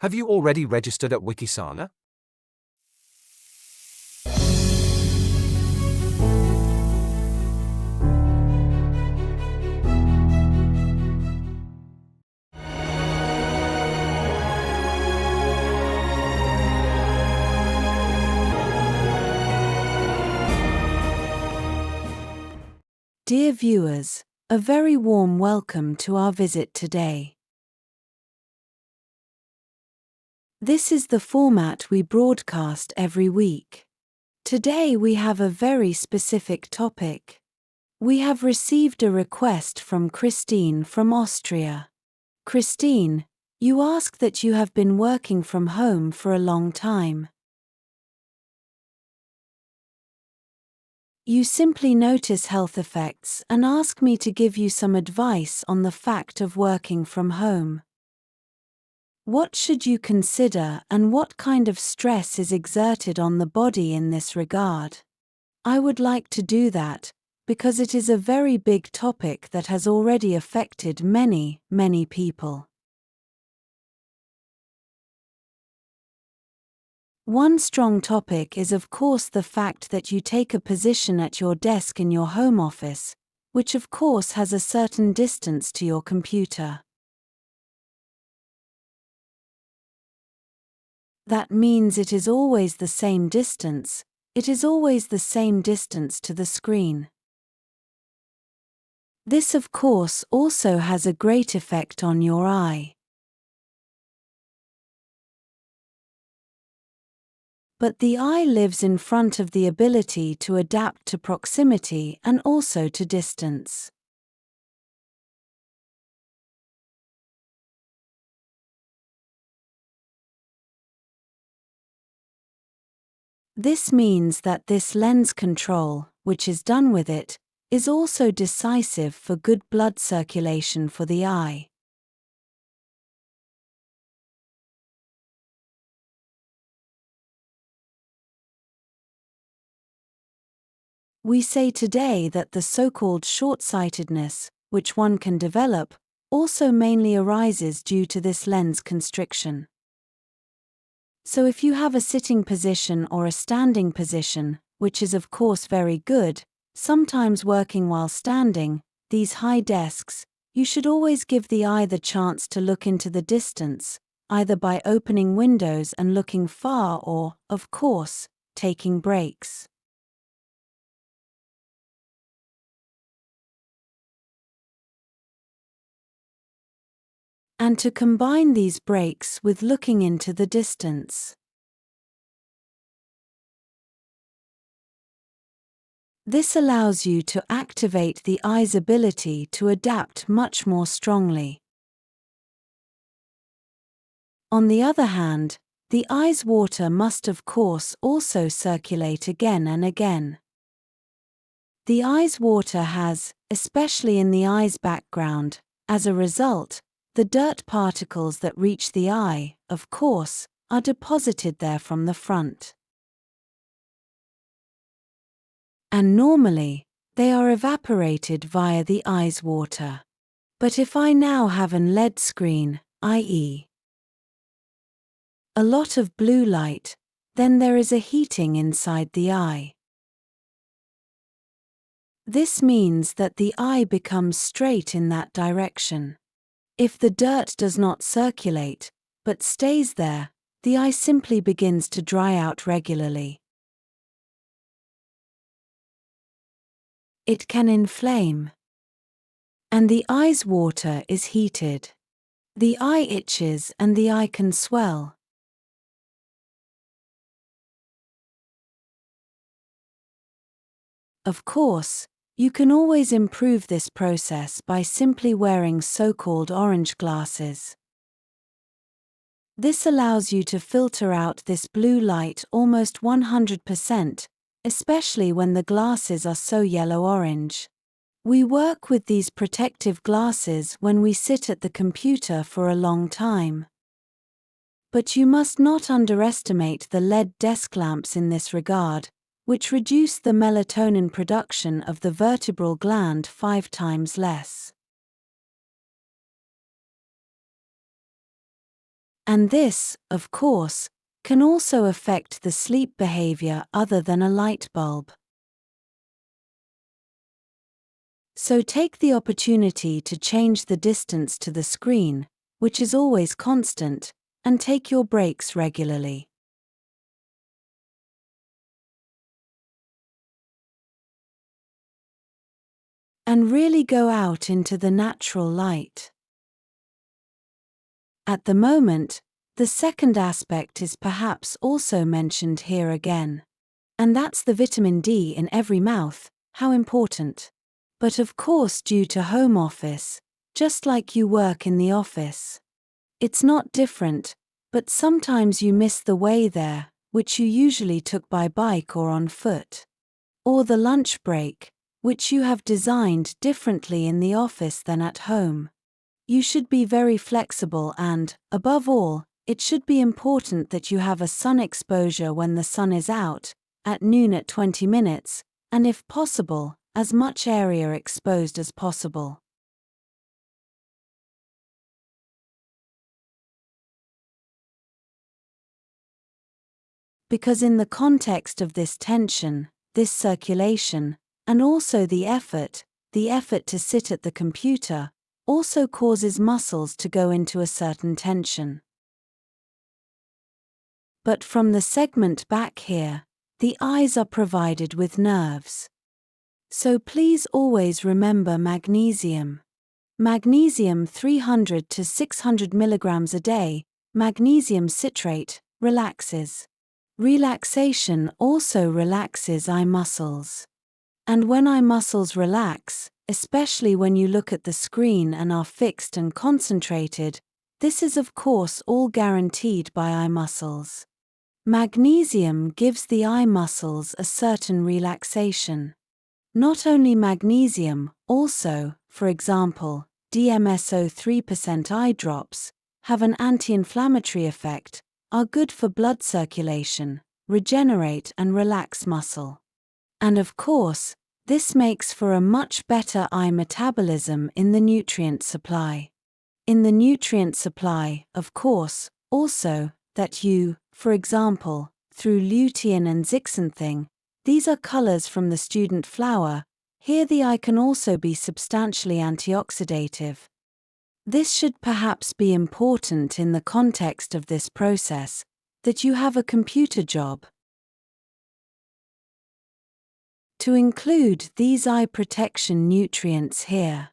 Have you already registered at Wikisana? Dear viewers, a very warm welcome to our visit today. This is the format we broadcast every week. Today we have a very specific topic. We have received a request from Christine from Austria. Christine, you ask that you have been working from home for a long time. You simply notice health effects and ask me to give you some advice on the fact of working from home. What should you consider and what kind of stress is exerted on the body in this regard? I would like to do that, because it is a very big topic that has already affected many people. One strong topic is of course the fact that you take a position at your desk in your home office, which of course has a certain distance to your computer. That means it is always the same distance, it is always the same distance to the screen. This of course also has a great effect on your eye. But the eye lives in front of the ability to adapt to proximity and also to distance. This means that this lens control, which is done with it, is also decisive for good blood circulation for the eye. We say today that the so-called short-sightedness, which one can develop, also mainly arises due to this lens constriction. So if you have a sitting position or a standing position, which is of course very good, sometimes working while standing, these high desks, you should always give the eye the chance to look into the distance, either by opening windows and looking far or, of course, taking breaks. And to combine these breaks with looking into the distance. This allows you to activate the eye's ability to adapt much more strongly. On the other hand, the eye's water must of course also circulate again and again. The eye's water has, especially in the eye's background, as a result, the dirt particles that reach the eye, of course, are deposited there from the front. And normally, they are evaporated via the eye's water. But if I now have an LED screen, i.e., a lot of blue light, then there is a heating inside the eye. This means that the eye becomes straight in that direction. If the dirt does not circulate, but stays there, the eye simply begins to dry out regularly. It can inflame. And the eye's water is heated. The eye itches and the eye can swell. Of course, you can always improve this process by simply wearing so-called orange glasses. This allows you to filter out this blue light almost 100%, especially when the glasses are so yellow-orange. We work with these protective glasses when we sit at the computer for a long time. But you must not underestimate the LED desk lamps in this regard, which reduce the melatonin production of the vertebral gland 5 times less. And this, of course, can also affect the sleep behavior other than a light bulb. So take the opportunity to change the distance to the screen, which is always constant, and take your breaks regularly. And really go out into the natural light. At the moment, the second aspect is perhaps also mentioned here again. And that's the vitamin D in every mouth, how important. But of course, due to home office, just like you work in the office, it's not different, but sometimes you miss the way there, which you usually took by bike or on foot. Or the lunch break, which you have designed differently in the office than at home. You should be very flexible and, above all, it should be important that you have a sun exposure when the sun is out, at noon at 20 minutes, and if possible, as much area exposed as possible. Because in the context of this tension, this circulation, and also the effort to sit at the computer, also causes muscles to go into a certain tension. But from the segment back here, the eyes are provided with nerves. So please always remember magnesium. Magnesium 300 to 600 milligrams a day, magnesium citrate, relaxes. Relaxation also relaxes eye muscles. And when eye muscles relax, especially when you look at the screen and are fixed and concentrated, this is of course all guaranteed by eye muscles. Magnesium gives the eye muscles a certain relaxation. Not only magnesium, also, for example, DMSO 3% eye drops, have an anti-inflammatory effect, are good for blood circulation, regenerate and relax muscle. And of course, this makes for a much better eye metabolism in the nutrient supply. In the nutrient supply, of course, also, that you, for example, through lutein and zeaxanthin, these are colors from the student flower, here the eye can also be substantially antioxidative. This should perhaps be important in the context of this process, that you have a computer job. To include these eye protection nutrients here.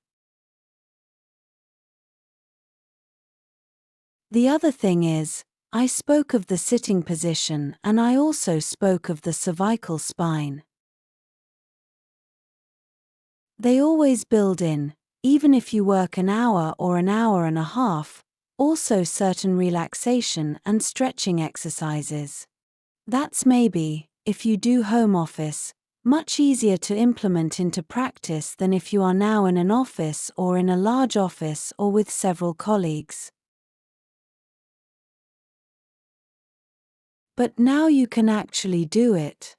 The other thing is, I spoke of the sitting position and I also spoke of the cervical spine. They always build in, even if you work an hour or an hour and a half, also certain relaxation and stretching exercises. That's maybe, if you do home office, much easier to implement into practice than if you are now in an office or in a large office or with several colleagues. But now you can actually do it.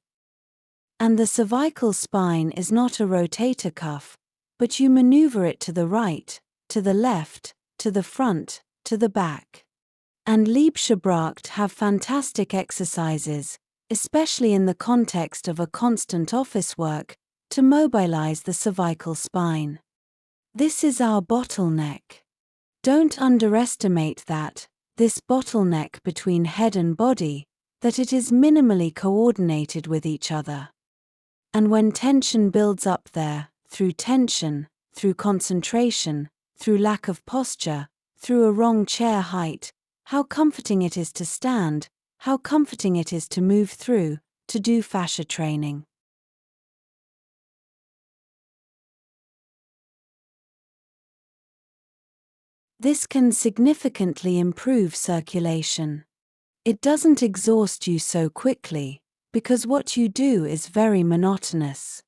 And the cervical spine is not a rotator cuff, but you maneuver it to the right, to the left, to the front, to the back. And Liebschabracht have fantastic exercises, especially in the context of a constant office work, to mobilize the cervical spine. This is our bottleneck. Don't underestimate that, this bottleneck between head and body, that it is minimally coordinated with each other. And when tension builds up there, through tension, through concentration, through lack of posture, through a wrong chair height, how comforting it is to stand, how comforting it is to move through, to do fascia training. This can significantly improve circulation. It doesn't exhaust you so quickly, because what you do is very monotonous.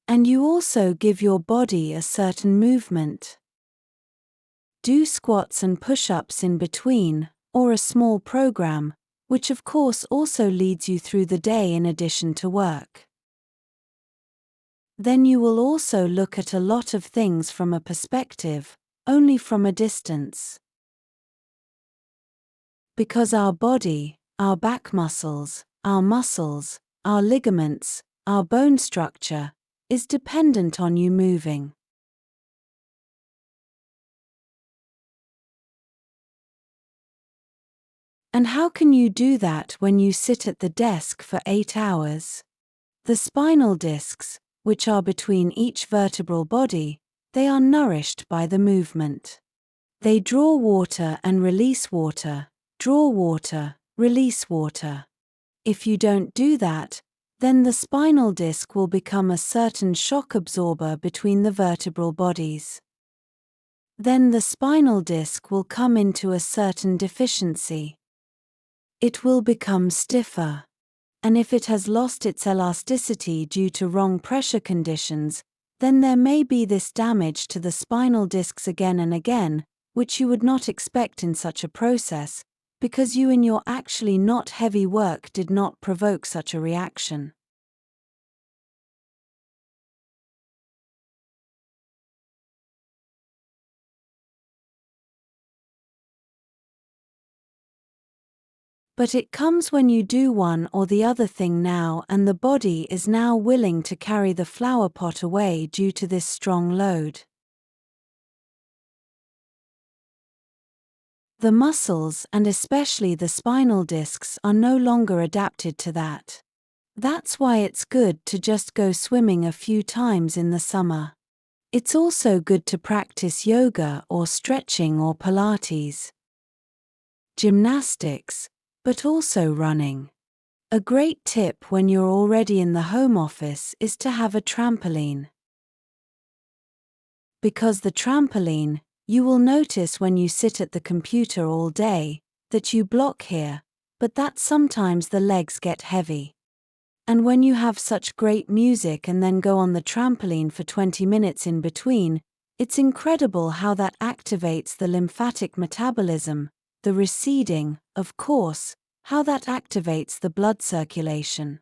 And you also give your body a certain movement. Do squats and push-ups in between, or a small program, which of course also leads you through the day in addition to work. Then you will also look at a lot of things from a perspective, only from a distance. Because our body, our back muscles, our ligaments, our bone structure, is dependent on you moving. And how can you do that when you sit at the desk for 8 hours? The spinal discs, which are between each vertebral body, they are nourished by the movement. They draw water and release water, draw water, release water. If you don't do that, then the spinal disc will become a certain shock absorber between the vertebral bodies. Then the spinal disc will come into a certain deficiency. It will become stiffer. And if it has lost its elasticity due to wrong pressure conditions, then there may be this damage to the spinal discs again and again, which you would not expect in such a process, because you in your actually not heavy work did not provoke such a reaction. But it comes when you do one or the other thing now and the body is now willing to carry the flower pot away due to this strong load. The muscles and especially the spinal discs are no longer adapted to that. That's why it's good to just go swimming a few times in the summer. It's also good to practice yoga or stretching or Pilates, gymnastics, but also running. A great tip when you're already in the home office is to have a trampoline. Because the trampoline, you will notice when you sit at the computer all day, that you block here, but that sometimes the legs get heavy. And when you have such great music and then go on the trampoline for 20 minutes in between, it's incredible how that activates the lymphatic metabolism, the receding, of course, how that activates the blood circulation.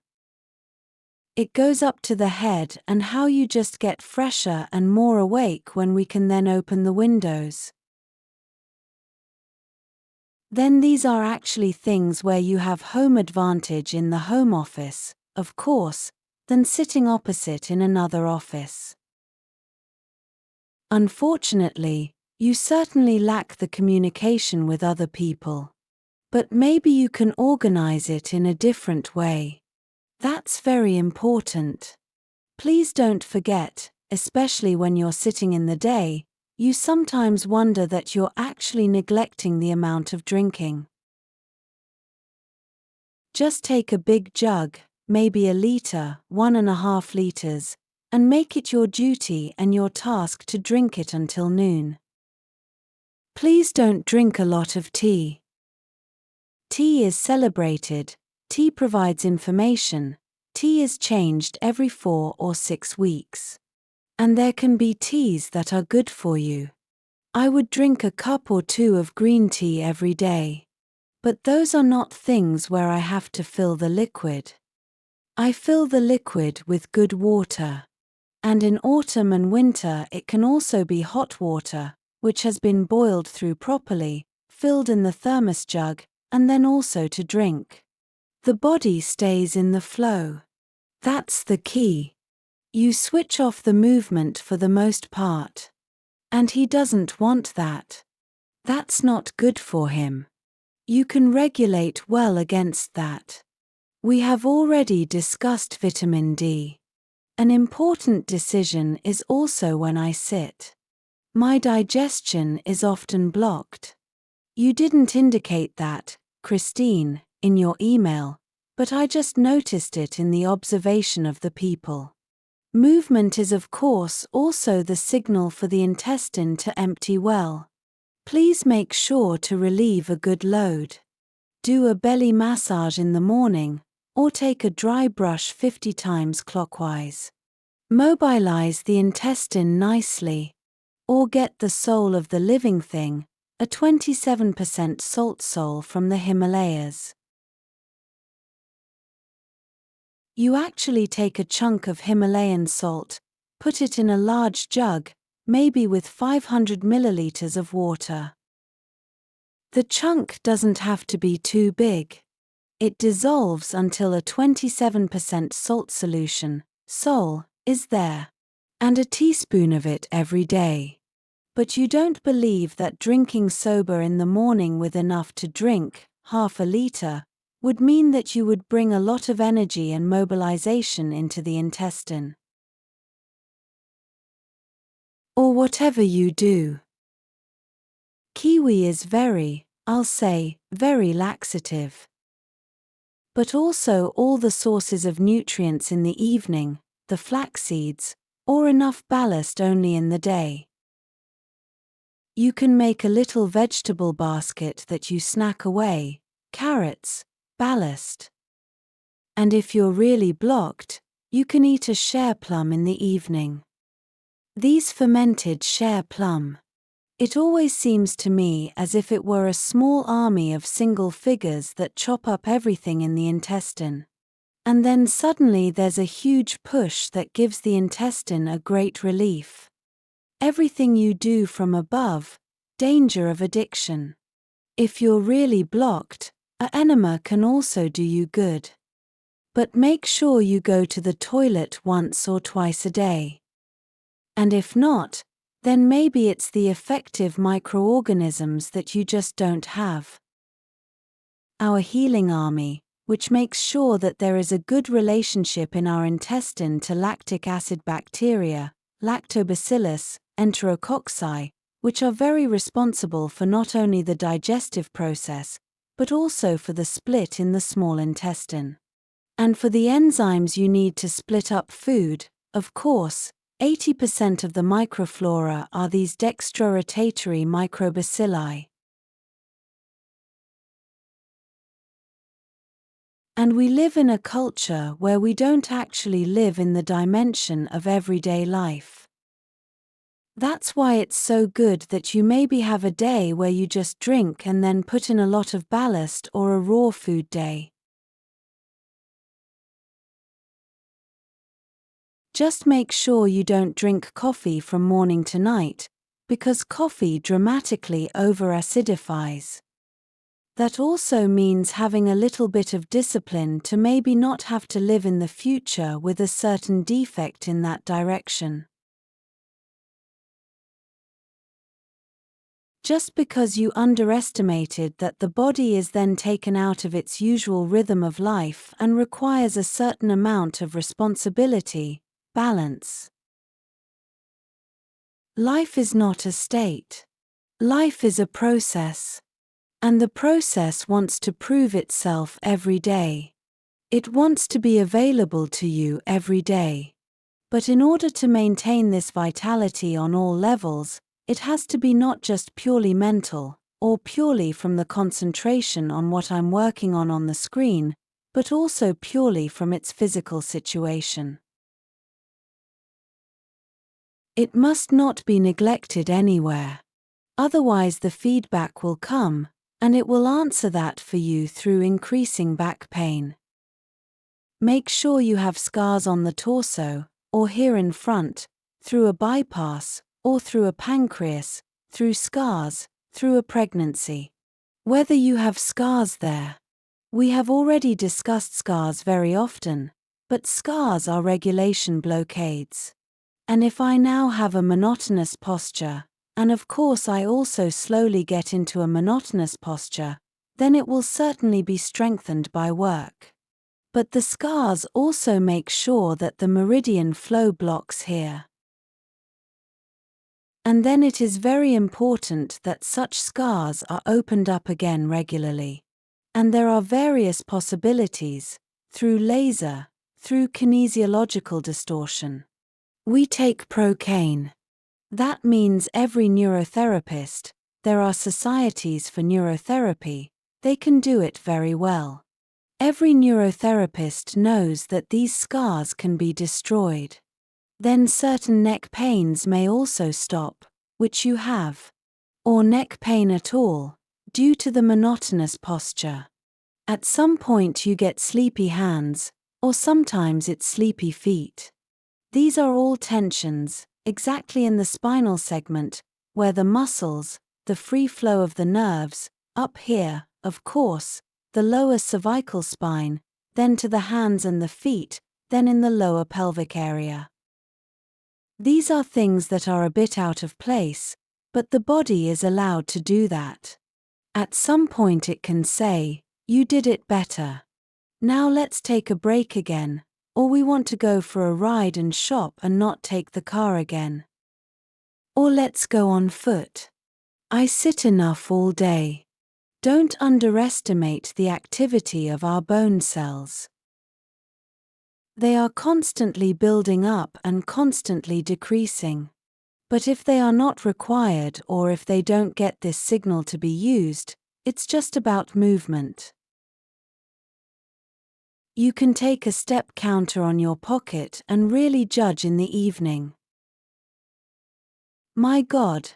It goes up to the head and how you just get fresher and more awake when we can then open the windows. Then these are actually things where you have home advantage in the home office, of course, than sitting opposite in another office. Unfortunately, you certainly lack the communication with other people. But maybe you can organize it in a different way. That's very important. Please don't forget, especially when you're sitting in the day, you sometimes wonder that you're actually neglecting the amount of drinking. Just take a big jug, maybe a liter, 1.5 liters, and make it your duty and your task to drink it until noon. Please don't drink a lot of tea. Tea is celebrated, tea provides information, tea is changed every 4 or 6 weeks. And there can be teas that are good for you. I would drink a cup or 2 of green tea every day. But those are not things where I have to fill the liquid. I fill the liquid with good water. And in autumn and winter it can also be hot water, which has been boiled through properly, filled in the thermos jug, and then also to drink. The body stays in the flow. That's the key. You switch off the movement for the most part. And he doesn't want that. That's not good for him. You can regulate well against that. We have already discussed vitamin D. An important decision is also when I sit. My digestion is often blocked. You didn't indicate that, Christine, in your email, but I just noticed it in the observation of the people. Movement is of course also the signal for the intestine to empty well. Please make sure to relieve a good load. Do a belly massage in the morning, or take a dry brush 50 times clockwise. Mobilize the intestine nicely. Or get the soul of the living thing, a 27% salt sole from the Himalayas. You actually take a chunk of Himalayan salt, put it in a large jug, maybe with 500 milliliters of water. The chunk doesn't have to be too big. It dissolves until a 27% salt solution, sol, is there. And a teaspoon of it every day. But you don't believe that drinking sober in the morning with enough to drink, half a liter, would mean that you would bring a lot of energy and mobilization into the intestine. Or whatever you do. Kiwi is very, I'll say, very laxative. But also all the sources of nutrients in the evening, the flax seeds, or enough ballast only in the day. You can make a little vegetable basket that you snack away, carrots, ballast. And if you're really blocked, you can eat a share plum in the evening. These fermented share plum. It always seems to me as if it were a small army of single figures that chop up everything in the intestine. And then suddenly there's a huge push that gives the intestine a great relief. Everything you do from above, danger of addiction. If you're really blocked, an enema can also do you good. But make sure you go to the toilet once or twice a day. And if not, then maybe it's the effective microorganisms that you just don't have. Our healing army, which makes sure that there is a good relationship in our intestine to lactic acid bacteria, lactobacillus, enterococci, which are very responsible for not only the digestive process, but also for the split in the small intestine. And for the enzymes you need to split up food, of course, 80% of the microflora are these dextrorotatory microbacilli. And we live in a culture where we don't actually live in the dimension of everyday life. That's why it's so good that you maybe have a day where you just drink and then put in a lot of ballast, or a raw food day. Just make sure you don't drink coffee from morning to night, because coffee dramatically over-acidifies. That also means having a little bit of discipline to maybe not have to live in the future with a certain defect in that direction. Just because you underestimated that the body is then taken out of its usual rhythm of life and requires a certain amount of responsibility, balance. Life is not a state. Life is a process. And the process wants to prove itself every day. It wants to be available to you every day. But in order to maintain this vitality on all levels, it has to be not just purely mental, or purely from the concentration on what I'm working on the screen, but also purely from its physical situation. It must not be neglected anywhere. Otherwise the feedback will come, and it will answer that for you through increasing back pain. Make sure you have scars on the torso, or here in front, through a bypass, or through a pancreas, through scars, through a pregnancy. Whether you have scars there. We have already discussed scars very often, but scars are regulation blockades. And if I now have a monotonous posture, and of course I also slowly get into a monotonous posture, then it will certainly be strengthened by work. But the scars also make sure that the meridian flow blocks here. And then it is very important that such scars are opened up again regularly. And there are various possibilities, through laser, through kinesiological distortion. We take procaine. That means every neurotherapist, there are societies for neurotherapy, they can do it very well. Every neurotherapist knows that these scars can be destroyed. Then certain neck pains may also stop, which you have. Or neck pain at all, due to the monotonous posture. At some point you get sleepy hands, or sometimes it's sleepy feet. These are all tensions, exactly in the spinal segment, where the muscles, the free flow of the nerves, Up here, of course, the lower cervical spine, then to the hands and the feet, then in the lower pelvic area. These are things that are a bit out of place, but the body is allowed to do that. At some point it can say, "You did it better. Now let's take a break again," or "We want to go for a ride and shop and not take the car again." Or "Let's go on foot. I sit enough all day." Don't underestimate the activity of our bone cells. They are constantly building up and constantly decreasing. But if they are not required or if they don't get this signal to be used, it's just about movement. You can take a step counter on your pocket and really judge in the evening. My God,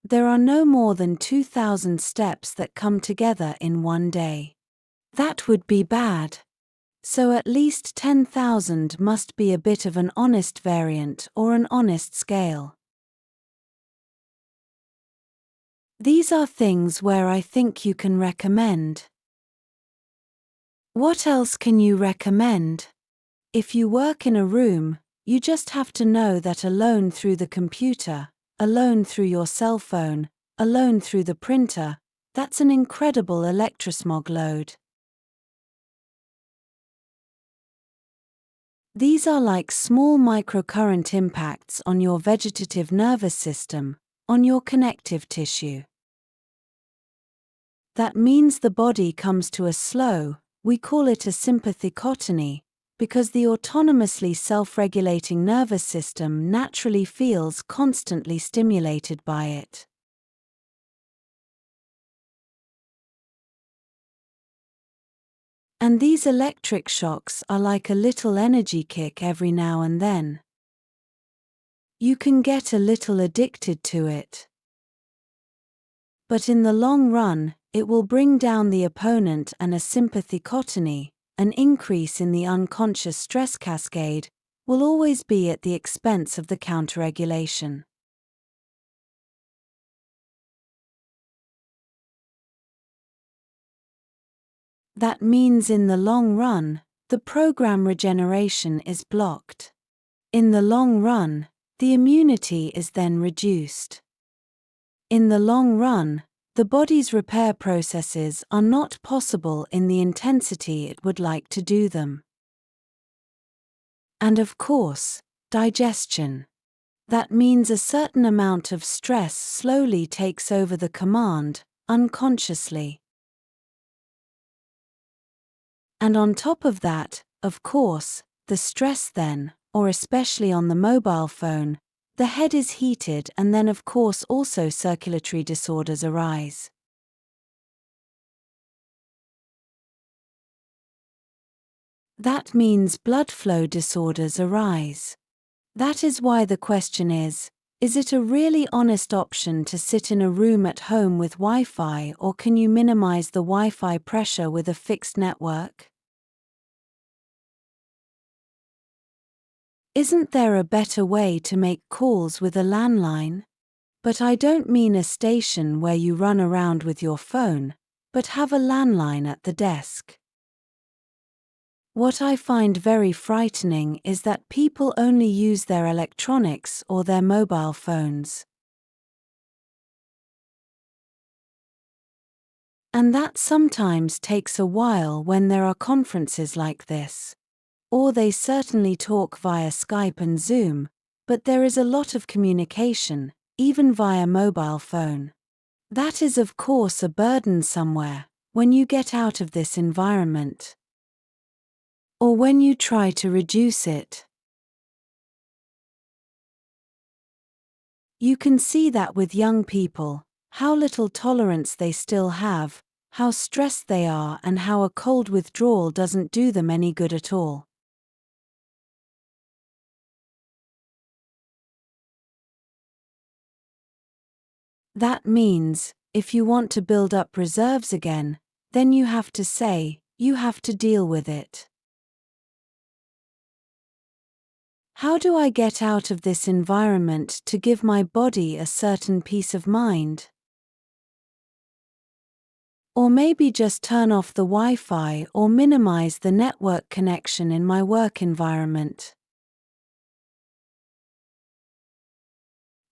there are no more than 2,000 steps that come together in one day. That would be bad. So at least 10,000 must be a bit of an honest variant or an honest scale. These are things where I think you can recommend. What else can you recommend? If you work in a room, you just have to know that alone through the computer, alone through your cell phone, alone through the printer, that's an incredible electrosmog load. These are like small microcurrent impacts on your vegetative nervous system, on your connective tissue. That means the body comes to a slow, we call it a sympathicotony, because the autonomously self-regulating nervous system naturally feels constantly stimulated by it. And these electric shocks are like a little energy kick every now and then. You can get a little addicted to it. But in the long run, it will bring down the opponent, and a sympathicotony, an increase in the unconscious stress cascade, will always be at the expense of the counterregulation. That means in the long run, the program regeneration is blocked. In the long run, the immunity is then reduced. In the long run, the body's repair processes are not possible in the intensity it would like to do them. And of course, digestion. That means a certain amount of stress slowly takes over the command, unconsciously. And on top of that, of course, the stress then, or especially on the mobile phone, the head is heated, and then of course also circulatory disorders arise. That means blood flow disorders arise. That is why the question is it a really honest option to sit in a room at home with Wi-Fi, or can you minimize the Wi-Fi pressure with a fixed network? Isn't there a better way to make calls with a landline? But I don't mean a station where you run around with your phone, but have a landline at the desk. What I find very frightening is that people only use their electronics or their mobile phones. And that sometimes takes a while when there are conferences like this. Or they certainly talk via Skype and Zoom, but there is a lot of communication, even via mobile phone. That is of course a burden somewhere, when you get out of this environment. Or when you try to reduce it. You can see that with young people, how little tolerance they still have, how stressed they are, and how a cold withdrawal doesn't do them any good at all. That means, if you want to build up reserves again, then you have to say, you have to deal with it. How do I get out of this environment to give my body a certain peace of mind? Or maybe just turn off the Wi-Fi or minimize the network connection in my work environment.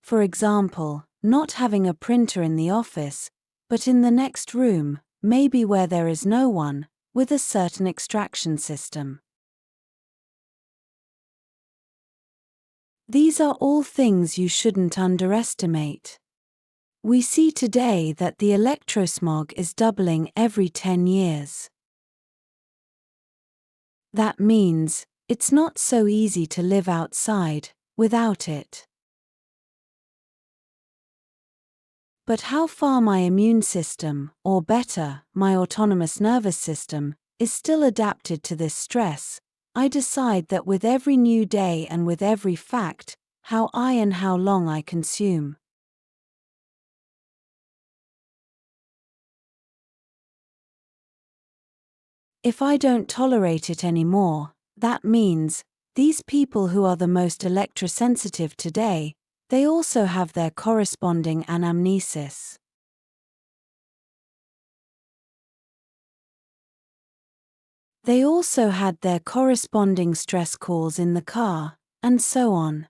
For example, not having a printer in the office, but in the next room, maybe where there is no one, with a certain extraction system. These are all things you shouldn't underestimate. We see today that the electrosmog is doubling every 10 years. That means, it's not so easy to live outside without it. But how far my immune system, or better, my autonomous nervous system, is still adapted to this stress, I decide that with every new day and with every fact, how long I consume. If I don't tolerate it anymore, that means, these people who are the most electrosensitive today, they also have their corresponding anamnesis. They also had their corresponding stress calls in the car, and so on.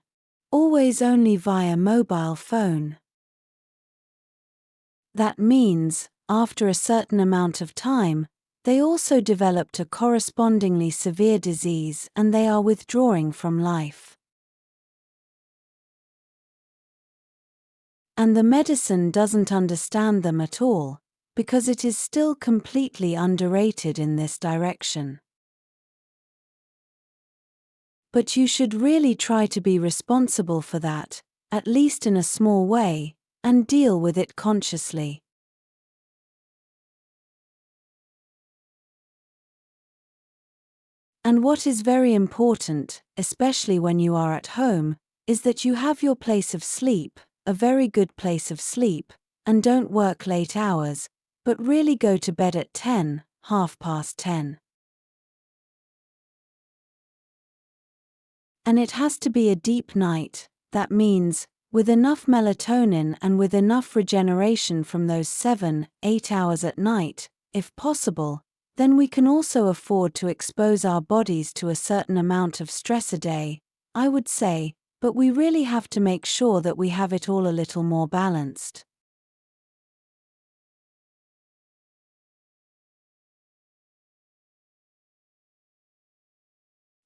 Always only via mobile phone. That means, after a certain amount of time, they also developed a correspondingly severe disease and they are withdrawing from life. And the medicine doesn't understand them at all, because it is still completely underrated in this direction. But you should really try to be responsible for that, at least in a small way, and deal with it consciously. And what is very important, especially when you are at home, is that you have your place of sleep, a very good place of sleep, and don't work late hours, but really go to bed at 10, 10:30. And it has to be a deep night, that means, with enough melatonin and with enough regeneration from those 7, 8 hours at night, if possible, then we can also afford to expose our bodies to a certain amount of stress a day, I would say, but we really have to make sure that we have it all a little more balanced.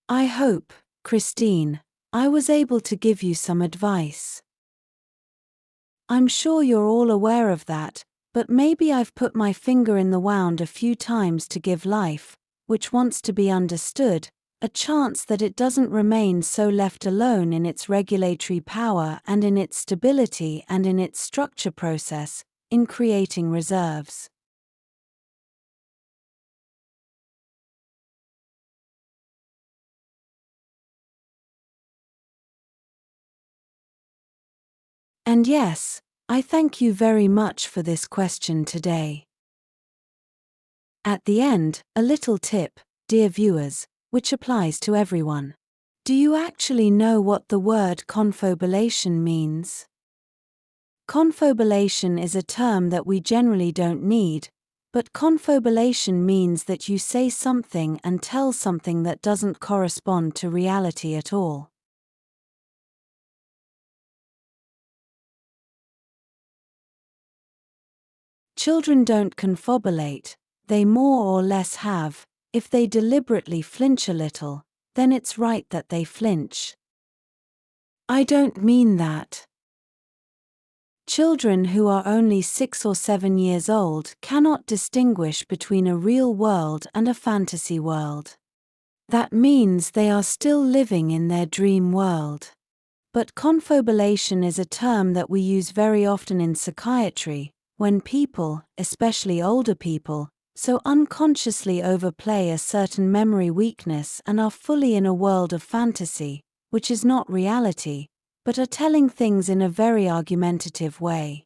I hope, Christine, I was able to give you some advice. I'm sure you're all aware of that, but maybe I've put my finger in the wound a few times to give life, which wants to be understood, a chance that it doesn't remain so left alone in its regulatory power and in its stability and in its structure process, in creating reserves. And yes, I thank you very much for this question today. At the end, a little tip, dear viewers, which applies to everyone. Do you actually know what the word confabulation means? Confabulation is a term that we generally don't need, but confabulation means that you say something and tell something that doesn't correspond to reality at all. Children don't confabulate, they more or less have. If they deliberately flinch a little, then it's right that they flinch. I don't mean that. Children who are only 6 or 7 years old cannot distinguish between a real world and a fantasy world. That means they are still living in their dream world. But confabulation is a term that we use very often in psychiatry, when people, especially older people, so unconsciously overplay a certain memory weakness and are fully in a world of fantasy, which is not reality, but are telling things in a very argumentative way.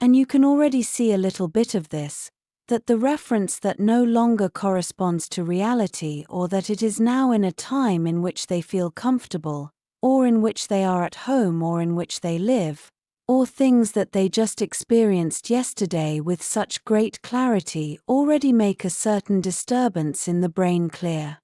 And you can already see a little bit of this, that the reference that no longer corresponds to reality or that it is now in a time in which they feel comfortable, or in which they are at home or in which they live, or things that they just experienced yesterday with such great clarity already make a certain disturbance in the brain clear.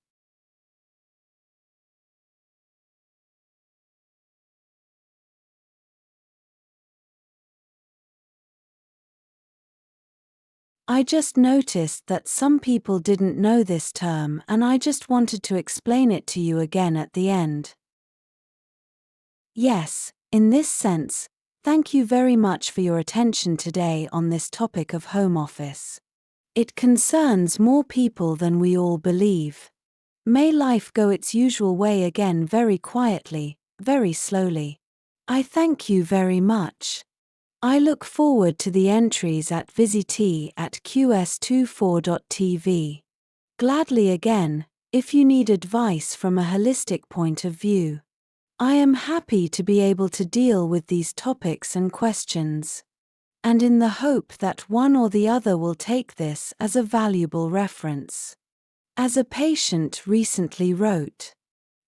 I just noticed that some people didn't know this term and I just wanted to explain it to you again at the end. Yes, in this sense, thank you very much for your attention today on this topic of home office. It concerns more people than we all believe. May life go its usual way again very quietly, very slowly. I thank you very much. I look forward to the entries at Visite at QS24.tv. Gladly again, if you need advice from a holistic point of view. I am happy to be able to deal with these topics and questions. And in the hope that one or the other will take this as a valuable reference. As a patient recently wrote,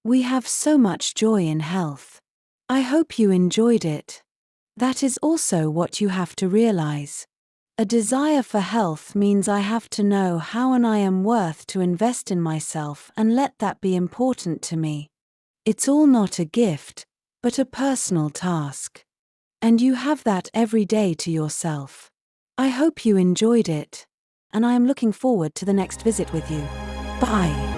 "We have so much joy in health. I hope you enjoyed it." That is also what you have to realize. A desire for health means I have to know how and I am worth to invest in myself and let that be important to me. It's all not a gift, but a personal task. And you have that every day to yourself. I hope you enjoyed it. And I am looking forward to the next visit with you. Bye.